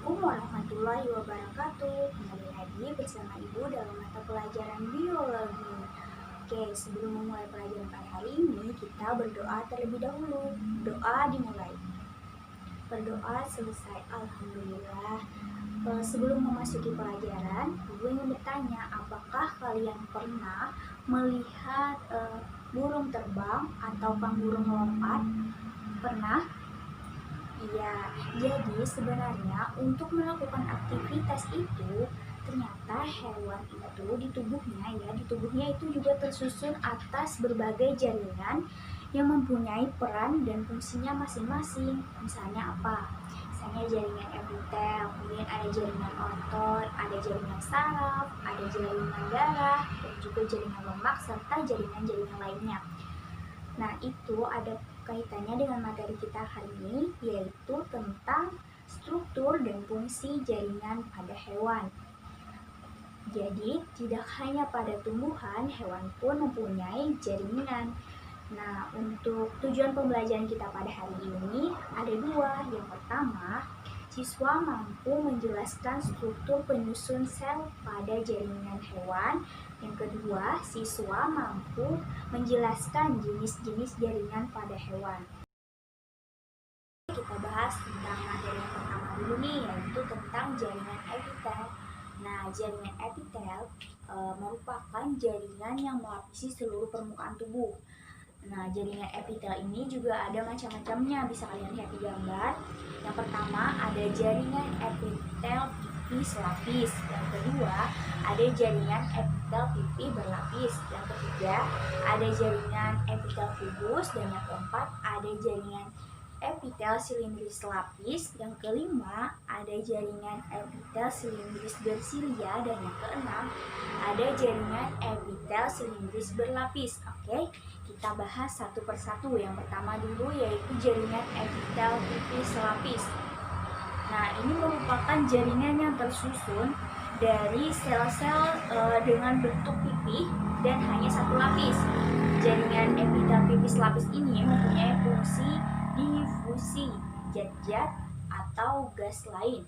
Assalamualaikum warahmatullahi wabarakatuh. Kembali lagi bersama Ibu dalam mata pelajaran biologi. Oke, sebelum memulai pelajaran pada hari ini, kita berdoa terlebih dahulu. Doa dimulai. Berdoa selesai. Alhamdulillah. Sebelum memasuki pelajaran, Ibu ingin bertanya, apakah kalian pernah melihat burung terbang atau burung melompat? Pernah? Iya, jadi sebenarnya untuk melakukan aktivitas itu ternyata hewan itu di tubuhnya itu juga tersusun atas berbagai jaringan yang mempunyai peran dan fungsinya masing-masing. Misalnya apa? Misalnya jaringan epitel, kemudian ada jaringan otot, ada jaringan saraf, ada jaringan darah, dan juga jaringan lemak serta jaringan-jaringan lainnya. Nah, itu ada kaitannya dengan materi kita hari ini, yaitu tentang struktur dan fungsi jaringan pada hewan. Jadi, tidak hanya pada tumbuhan, hewan pun mempunyai jaringan. Nah, untuk tujuan pembelajaran kita pada hari ini ada dua. Yang pertama, siswa mampu menjelaskan struktur penyusun sel pada jaringan hewan. Yang kedua, siswa mampu menjelaskan jenis-jenis jaringan pada hewan. Kita bahas tentang materi yang pertama dulu nih, yaitu tentang jaringan epitel. Nah, jaringan epitel merupakan jaringan yang melapisi seluruh permukaan tubuh. Nah, jaringan epitel ini juga ada macam-macamnya, bisa kalian lihat di gambar. Yang pertama, ada jaringan epitel pipi selapis. Yang kedua, ada jaringan epitel pipi berlapis. Yang ketiga, ada jaringan epitel kubus. Dan yang keempat, ada jaringan epitel silindris lapis. Yang kelima, ada jaringan epitel silindris bersilia. Dan yang keenam, ada jaringan epitel silindris berlapis. Oke, kita bahas satu persatu. Yang pertama dulu yaitu jaringan epitel pipi selapis. Nah, ini merupakan jaringan yang tersusun dari sel-sel dengan bentuk pipi dan hanya satu lapis. Jaringan epitel pipi selapis ini mempunyai fungsi difusi zat-zat atau gas lain.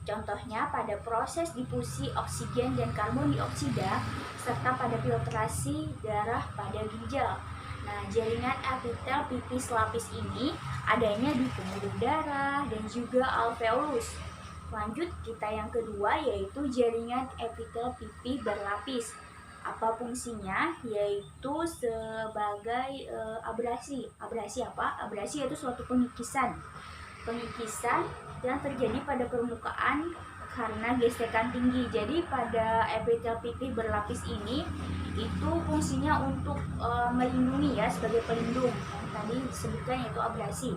Contohnya pada proses difusi oksigen dan karbon dioksida serta pada filtrasi darah pada ginjal. Nah, jaringan epitel pipi selapis ini adanya di pembuluh darah dan juga alveolus. Lanjut, kita yang kedua yaitu jaringan epitel pipi berlapis. Apa fungsinya? Yaitu sebagai abrasi. Abrasi apa? Abrasi yaitu suatu pengikisan yang terjadi pada permukaan karena gesekan tinggi. Jadi pada epitel pipi berlapis ini itu fungsinya untuk melindungi ya, sebagai pelindung yang tadi disebutkan yaitu abrasi.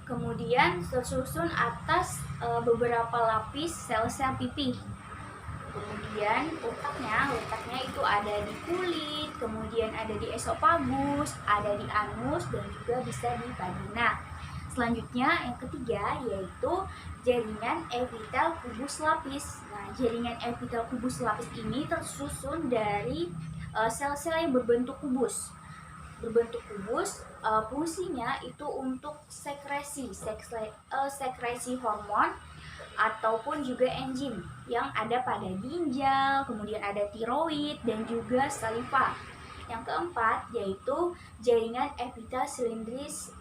Kemudian tersusun atas beberapa lapis sel-sel pipi. Kemudian letaknya itu ada di kulit, kemudian ada di esofagus, ada di anus, dan juga bisa di vagina. Selanjutnya yang ketiga yaitu jaringan epitel kubus lapis. Nah, jaringan epitel kubus lapis ini tersusun dari sel-sel yang berbentuk kubus. Fungsinya itu untuk sekresi hormon ataupun juga enzim yang ada pada ginjal, kemudian ada tiroid dan juga saliva. Yang keempat yaitu jaringan epitel silindris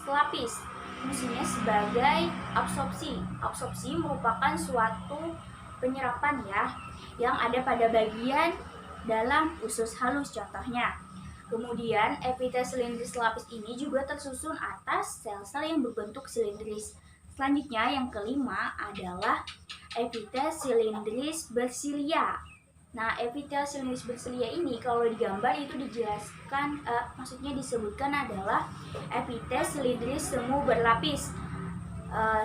selapis. Fungsinya sebagai absorpsi. Absorpsi merupakan suatu penyerapan ya yang ada pada bagian dalam usus halus contohnya. Kemudian epitel silindris selapis ini juga tersusun atas sel-sel yang berbentuk silindris. Selanjutnya yang kelima adalah epitel silindris bersilia. Nah, epitel silindris bersilia ini kalau digambar itu dijelaskan, maksudnya disebutkan adalah epitel silindris semu berlapis.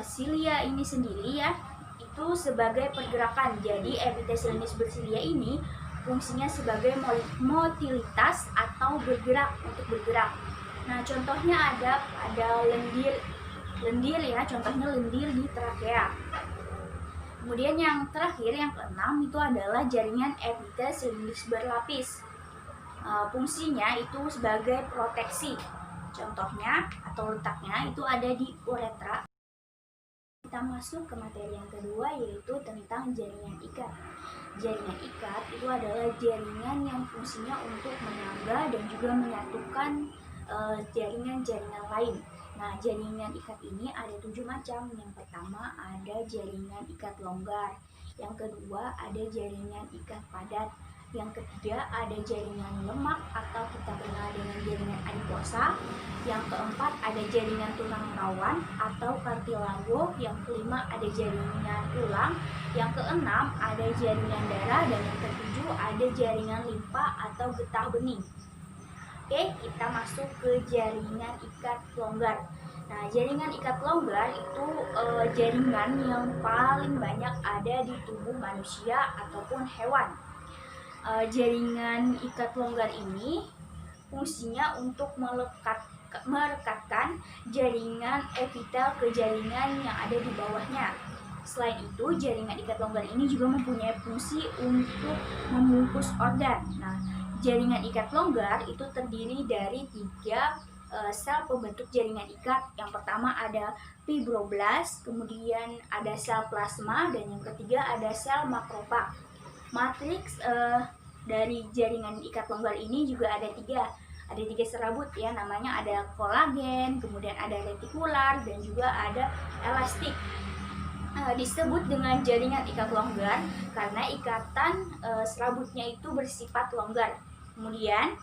Silia ini sendiri ya, itu sebagai pergerakan. Jadi epitel silindris bersilia ini fungsinya sebagai motilitas atau untuk bergerak. Nah, contohnya ada lendir ya, contohnya lendir di trakea. Kemudian yang terakhir, yang keenam itu adalah jaringan epitel silindris berlapis. Fungsinya itu sebagai proteksi. Contohnya atau letaknya itu ada di uretra. kita masuk ke materi yang kedua, yaitu tentang jaringan ikat. Jaringan ikat itu adalah jaringan yang fungsinya untuk menyangga dan juga menyatukan jaringan-jaringan lain. Nah, jaringan ikat ini ada 7 macam. Yang pertama ada jaringan ikat longgar. Yang kedua ada jaringan ikat padat. Yang ketiga ada jaringan lemak atau kita kenal dengan jaringan adiposa. Yang keempat ada jaringan tulang rawan atau kartilago. Yang kelima ada jaringan tulang. Yang keenam ada jaringan darah. Dan yang ketujuh ada jaringan limpa atau getah bening. Oke, kita masuk ke jaringan ikat longgar. Nah, jaringan ikat longgar itu jaringan yang paling banyak ada di tubuh manusia ataupun hewan. Jaringan ikat longgar ini fungsinya untuk merekatkan jaringan epitel ke jaringan yang ada di bawahnya. Selain itu, jaringan ikat longgar ini juga mempunyai fungsi untuk membungkus organ. Nah, jaringan ikat longgar itu terdiri dari 3 sel pembentuk jaringan ikat. Yang pertama ada fibroblast, kemudian ada sel plasma, dan yang ketiga ada sel makrofag. Matriks dari jaringan ikat longgar ini juga ada 3 serabut ya, namanya ada kolagen, kemudian ada retikular, dan juga ada elastik. Disebut dengan jaringan ikat longgar karena ikatan serabutnya itu bersifat longgar. Kemudian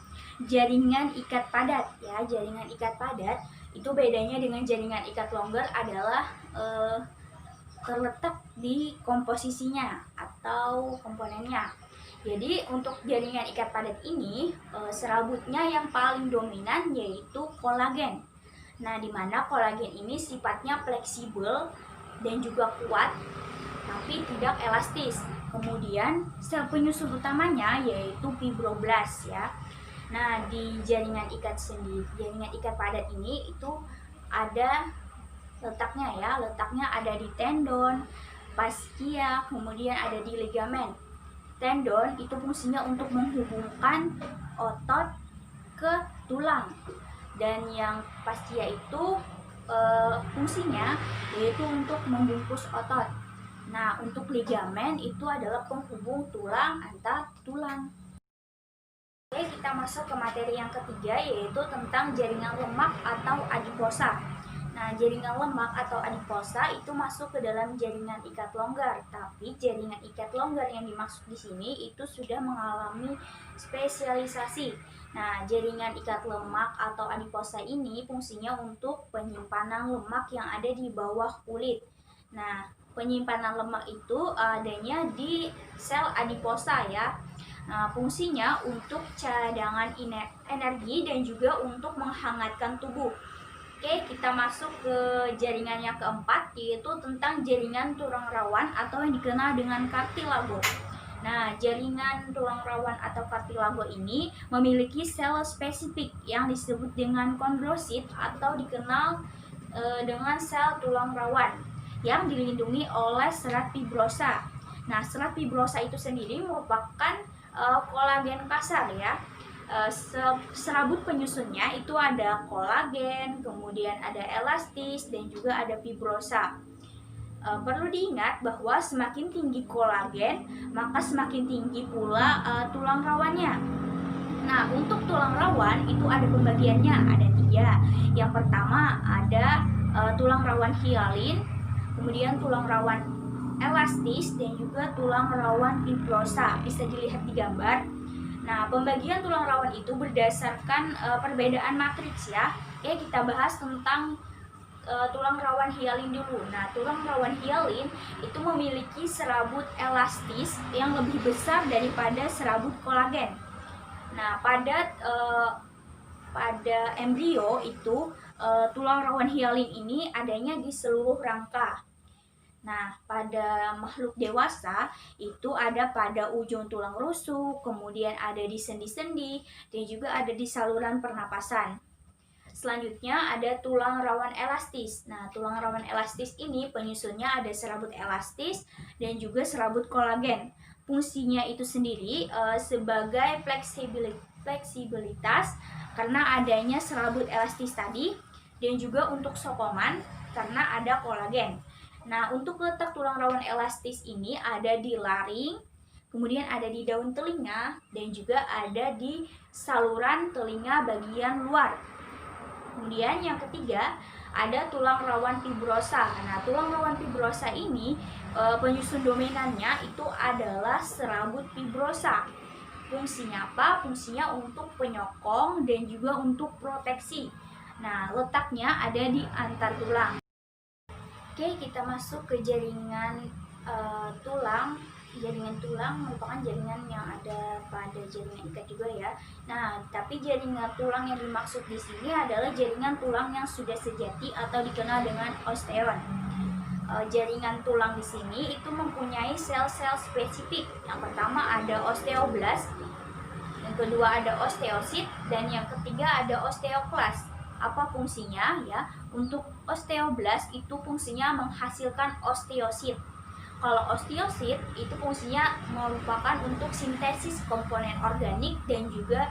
jaringan ikat padat ya, jaringan ikat padat itu bedanya dengan jaringan ikat longgar adalah terletak di komposisinya atau komponennya. Jadi untuk jaringan ikat padat ini serabutnya yang paling dominan yaitu kolagen. Nah, di mana kolagen ini sifatnya fleksibel dan juga kuat, tapi tidak elastis. Kemudian sel penyusun utamanya yaitu fibroblast ya. Nah, di jaringan ikat padat ini itu ada letaknya ya. Letaknya ada di tendon, fascia, kemudian ada di ligamen. Tendon itu fungsinya untuk menghubungkan otot ke tulang, dan yang fascia itu fungsinya yaitu untuk membungkus otot. Nah, untuk ligamen itu adalah penghubung tulang antar tulang. Oke, kita masuk ke materi yang ketiga, yaitu tentang jaringan lemak atau adiposa. Nah, jaringan lemak atau adiposa itu masuk ke dalam jaringan ikat longgar, tapi jaringan ikat longgar yang dimaksud di sini itu sudah mengalami spesialisasi. Nah, jaringan ikat lemak atau adiposa ini fungsinya untuk penyimpanan lemak yang ada di bawah kulit. Nah, penyimpanan lemak itu adanya di sel adiposa ya. Nah, fungsinya untuk cadangan energi dan juga untuk menghangatkan tubuh. Oke, kita masuk ke jaringan yang keempat, yaitu tentang jaringan tulang rawan atau yang dikenal dengan kartilago. Nah, jaringan tulang rawan atau kartilago ini memiliki sel spesifik yang disebut dengan kondrosit atau dikenal dengan sel tulang rawan yang dilindungi oleh serat fibrosa. Nah, serat fibrosa itu sendiri merupakan kolagen kasar ya. Serabut penyusunnya itu ada kolagen, kemudian ada elastis, dan juga ada fibrosa. Perlu diingat bahwa semakin tinggi kolagen, maka semakin tinggi pula tulang rawannya. Nah, untuk tulang rawan itu ada pembagiannya, ada 3. Yang pertama ada tulang rawan hialin, kemudian tulang rawan elastis, dan juga tulang rawan fibrosa. Bisa dilihat di gambar. Nah, pembagian tulang rawan itu berdasarkan perbedaan matriks ya. Oke, kita bahas tentang tulang rawan hialin dulu. Nah, tulang rawan hialin itu memiliki serabut elastis yang lebih besar daripada serabut kolagen. Nah, pada embrio itu tulang rawan hialin ini adanya di seluruh rangka. Nah, pada makhluk dewasa itu ada pada ujung tulang rusuk, kemudian ada di sendi-sendi, dan juga ada di saluran pernapasan. Selanjutnya ada tulang rawan elastis. Nah, tulang rawan elastis ini penyusunnya ada serabut elastis dan juga serabut kolagen. Fungsinya itu sendiri sebagai fleksibilitas karena adanya serabut elastis tadi, dan juga untuk sokongan karena ada kolagen. Nah, untuk letak tulang rawan elastis ini ada di laring, kemudian ada di daun telinga, dan juga ada di saluran telinga bagian luar. Kemudian yang ketiga, ada tulang rawan fibrosa. Nah, tulang rawan fibrosa ini penyusun dominannya itu adalah serabut fibrosa. Fungsinya apa? Fungsinya untuk penyokong dan juga untuk proteksi. Nah, letaknya ada di antar tulang. Oke, kita masuk ke jaringan tulang. Jaringan tulang merupakan jaringan yang ada pada jaringan ikat juga ya. Nah, tapi jaringan tulang yang dimaksud di sini adalah jaringan tulang yang sudah sejati atau dikenal dengan osteon. Jaringan tulang di sini itu mempunyai sel-sel spesifik. Yang pertama ada osteoblast, yang kedua ada osteosit, dan yang ketiga ada osteoklas. Apa fungsinya ya? Untuk osteoblast itu fungsinya menghasilkan osteosit. Kalau osteosit itu fungsinya merupakan untuk sintesis komponen organik dan juga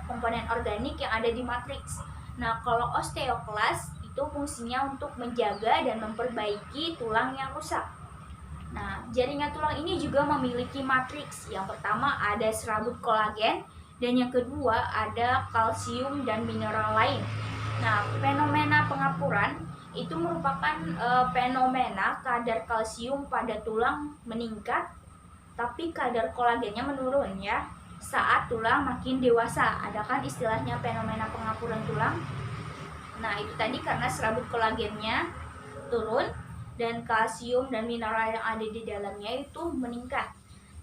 komponen organik yang ada di matriks. Nah, kalau osteoklas itu fungsinya untuk menjaga dan memperbaiki tulang yang rusak. Nah, jaringan tulang ini juga memiliki matriks. Yang pertama ada serabut kolagen, dan yang kedua ada kalsium dan mineral lain. Nah, fenomena pengapuran itu merupakan fenomena kadar kalsium pada tulang meningkat, tapi kadar kolagennya menurun ya saat tulang makin dewasa. Ada kan istilahnya fenomena pengapuran tulang. Nah, itu tadi karena serabut kolagennya turun dan kalsium dan mineral yang ada di dalamnya itu meningkat.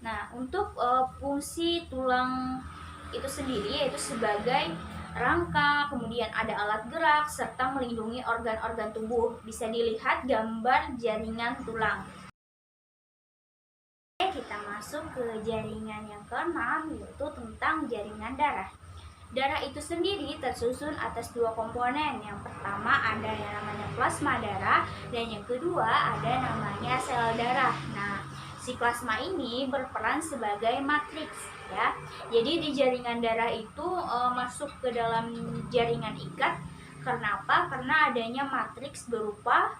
Nah, untuk fungsi tulang itu sendiri yaitu sebagai rangka, kemudian ada alat gerak, serta melindungi organ-organ tubuh. Bisa dilihat gambar jaringan tulang. Oke, kita masuk ke jaringan yang keenam, yaitu tentang jaringan darah. Darah itu sendiri tersusun atas dua komponen. Yang pertama ada yang namanya plasma darah, dan yang kedua ada namanya sel darah. Nah, si plasma ini berperan sebagai matriks ya. Jadi di jaringan darah itu masuk ke dalam jaringan ikat. Karena apa? Karena adanya matriks berupa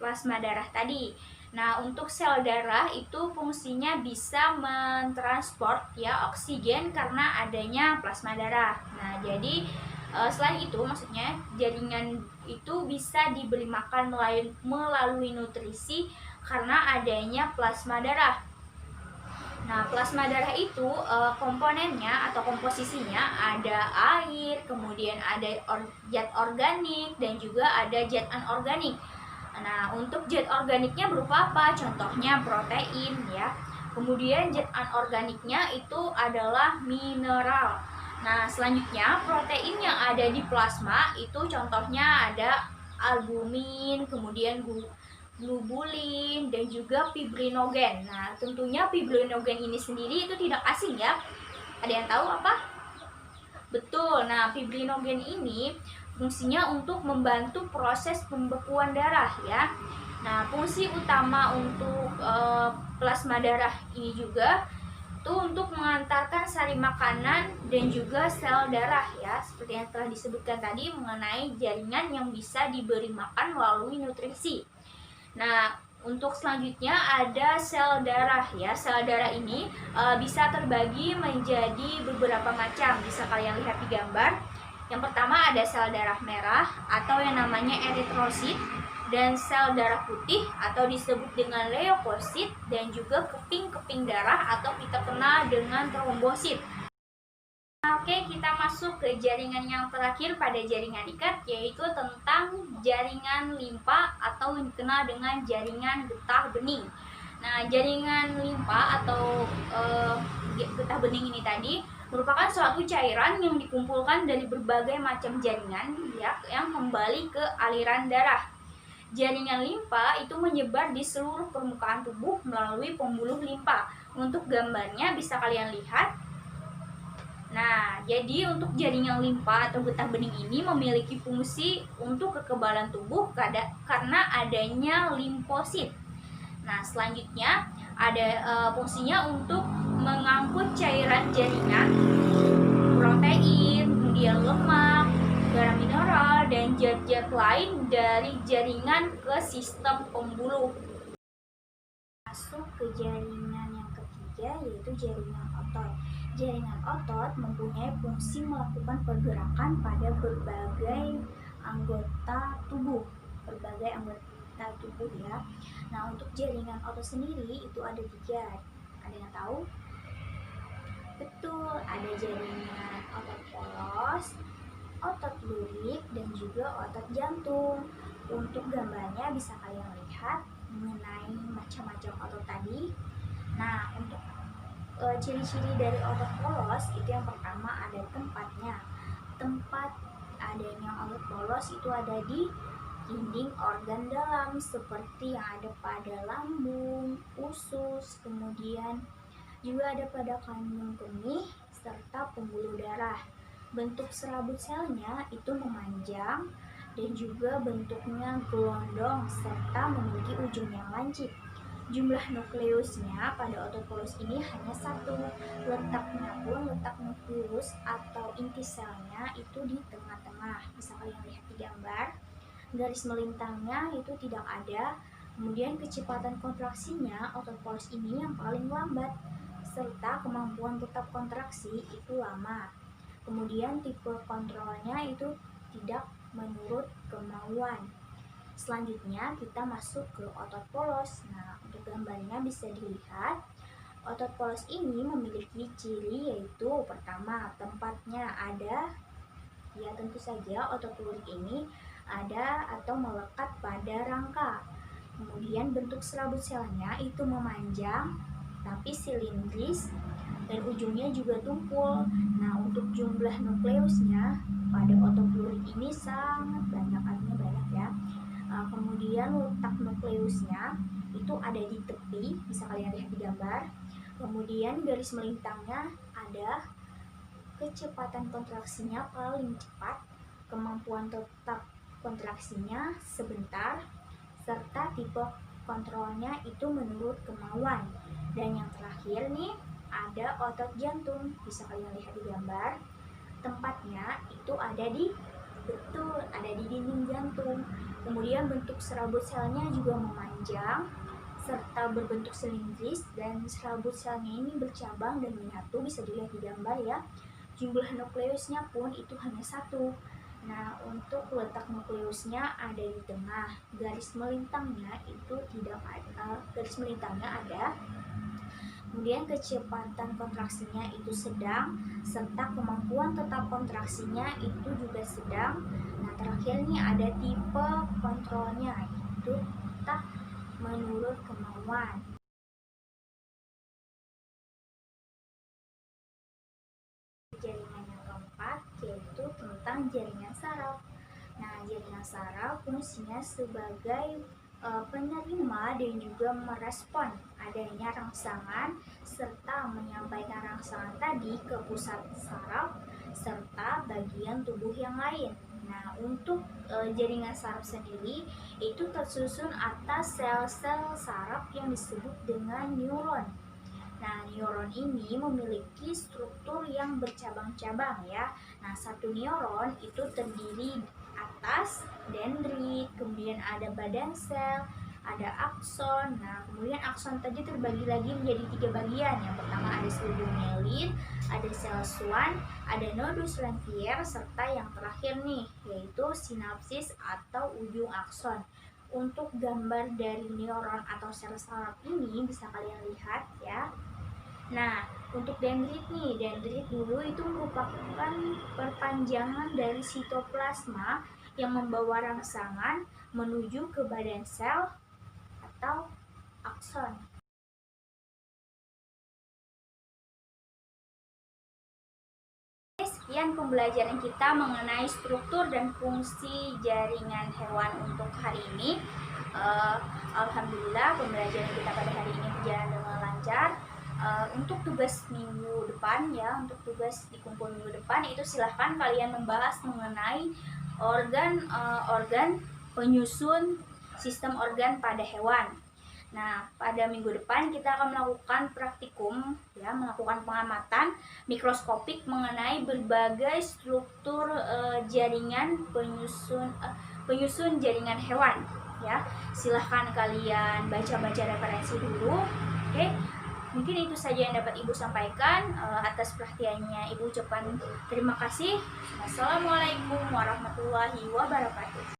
plasma darah tadi. Nah, untuk sel darah itu fungsinya bisa mentransport ya oksigen karena adanya plasma darah. Nah, jadi selain itu maksudnya jaringan itu bisa diberi makan melalui nutrisi karena adanya plasma darah. Nah, plasma darah itu komponennya atau komposisinya ada air, kemudian ada zat organik, dan juga ada zat anorganik. Nah, untuk zat organiknya berupa apa? Contohnya protein ya. Kemudian zat anorganiknya itu adalah mineral. Nah, selanjutnya protein yang ada di plasma itu contohnya ada albumin, kemudian globulin, dan juga fibrinogen. Nah, tentunya fibrinogen ini sendiri itu tidak asing ya. Ada yang tahu apa? Betul. Nah, fibrinogen ini fungsinya untuk membantu proses pembekuan darah ya. Nah, fungsi utama untuk plasma darah ini juga itu untuk mengantarkan sari makanan dan juga sel darah ya. Seperti yang telah disebutkan tadi mengenai jaringan yang bisa diberi makan melalui nutrisi. Nah, untuk selanjutnya ada sel darah ya. Sel darah ini bisa terbagi menjadi beberapa macam. Bisa kalian lihat di gambar. Yang pertama ada sel darah merah atau yang namanya eritrosit, dan sel darah putih atau disebut dengan leukosit, dan juga keping-keping darah atau kita kenal dengan trombosit. Oke, kita masuk ke jaringan yang terakhir pada jaringan ikat, yaitu tentang jaringan limpa atau dikenal dengan jaringan getah bening. Nah, jaringan limpa atau getah bening ini tadi merupakan suatu cairan yang dikumpulkan dari berbagai macam jaringan ya, yang kembali ke aliran darah. Jaringan limpa itu menyebar di seluruh permukaan tubuh melalui pembuluh limpa. Untuk gambarnya bisa kalian lihat. Nah, jadi untuk jaringan limpa atau getah bening ini memiliki fungsi untuk kekebalan tubuh karena adanya limfosit. Nah, selanjutnya ada fungsinya untuk mengangkut cairan jaringan, protein, kemudian lemak, garam mineral, dan zat-zat lain dari jaringan ke sistem pembuluh. ke jaringan yang ketiga, yaitu jaringan otot. Jaringan otot mempunyai fungsi melakukan pergerakan pada berbagai anggota tubuh. Ya. Nah, untuk jaringan otot sendiri itu ada 3. Ada yang tahu? Betul, ada jaringan otot polos, otot lurik, dan juga otot jantung. Untuk gambarnya bisa kalian lihat mengenai macam-macam otot tadi. Nah, untuk ciri-ciri dari otot polos itu yang pertama ada tempatnya. Tempat adanya otot polos itu ada di dinding organ dalam seperti yang ada pada lambung, usus, kemudian juga ada pada kandung kemih serta pembuluh darah. Bentuk serabut selnya itu memanjang dan juga bentuknya gelondong serta memiliki ujung yang lancip. Jumlah nukleusnya pada otot polos ini hanya 1. Letaknya pun letak nukleus atau inti selnya itu di tengah-tengah. Bisa kalian lihat di gambar. Garis melintangnya itu tidak ada. Kemudian kecepatan kontraksinya otot polos ini yang paling lambat, serta kemampuan tetap kontraksi itu lama. Kemudian tipe kontrolnya itu tidak menurut kemauan. Selanjutnya kita masuk ke otot polos. Nah, untuk gambarnya bisa dilihat otot polos ini memiliki ciri yaitu pertama, tempatnya ada, ya tentu saja otot lurik ini ada atau melekat pada rangka. Kemudian bentuk serabut selnya itu memanjang tapi silindris dan ujungnya juga tumpul. Nah, untuk jumlah nukleusnya pada otot lurik ini sangat banyak, artinya banyak ya. Kemudian letak nukleusnya itu ada di tepi, bisa kalian lihat di gambar. Kemudian garis melintangnya ada, kecepatan kontraksinya paling cepat, kemampuan tetap kontraksinya sebentar, serta tipe kontrolnya itu menurut kemauan. Dan yang terakhir nih ada otot jantung, bisa kalian lihat di gambar. Tempatnya itu ada di dinding jantung. Kemudian bentuk serabut selnya juga memanjang serta berbentuk silindris, dan serabut selnya ini bercabang dan menyatu, bisa dilihat di gambar ya. Jumlah nukleusnya pun itu hanya 1. Nah, untuk letak nukleusnya ada di tengah. Garis melintangnya itu tidak ada. Garis melintangnya ada. Kemudian kecepatan kontraksinya itu sedang, serta kemampuan tetap kontraksinya itu juga sedang. Nah, terakhir nih ada tipe kontrolnya, itu tak menurut kemauan. Jaringan yang keempat yaitu tentang jaringan saraf. Nah, jaringan saraf fungsinya sebagai penerima dan juga merespon adanya rangsangan serta menyampaikan rangsangan tadi ke pusat saraf serta bagian tubuh yang lain. Nah, untuk jaringan saraf sendiri itu tersusun atas sel-sel saraf yang disebut dengan neuron. Nah, neuron ini memiliki struktur yang bercabang-cabang ya. Nah, satu neuron itu terdiri atas dendrit, kemudian ada badan sel, ada akson. Nah, kemudian akson tadi terbagi lagi menjadi 3 bagian. Yang pertama ada selubung mielin, ada sel Schwann, ada nodus Lantier, serta yang terakhir nih yaitu sinapsis atau ujung akson. Untuk gambar dari neuron atau sel saraf ini bisa kalian lihat ya. Nah, untuk dendrit nih, dendrit dulu itu merupakan perpanjangan dari sitoplasma yang membawa rangsangan menuju ke badan sel atau akson. Sekian pembelajaran kita mengenai struktur dan fungsi jaringan hewan untuk hari ini. Alhamdulillah pembelajaran kita pada hari ini berjalan dengan lancar. Untuk tugas minggu depan ya, untuk tugas di kumpul minggu depan itu silahkan kalian membahas mengenai organ penyusun sistem organ pada hewan. Nah, pada minggu depan kita akan melakukan praktikum ya, melakukan pengamatan mikroskopik mengenai berbagai struktur jaringan penyusun jaringan hewan ya. Silahkan kalian baca-baca referensi dulu Oke, mungkin itu saja yang dapat Ibu sampaikan. Atas perhatiannya Ibu ucapkan terima kasih. Wassalamualaikum warahmatullahi wabarakatuh.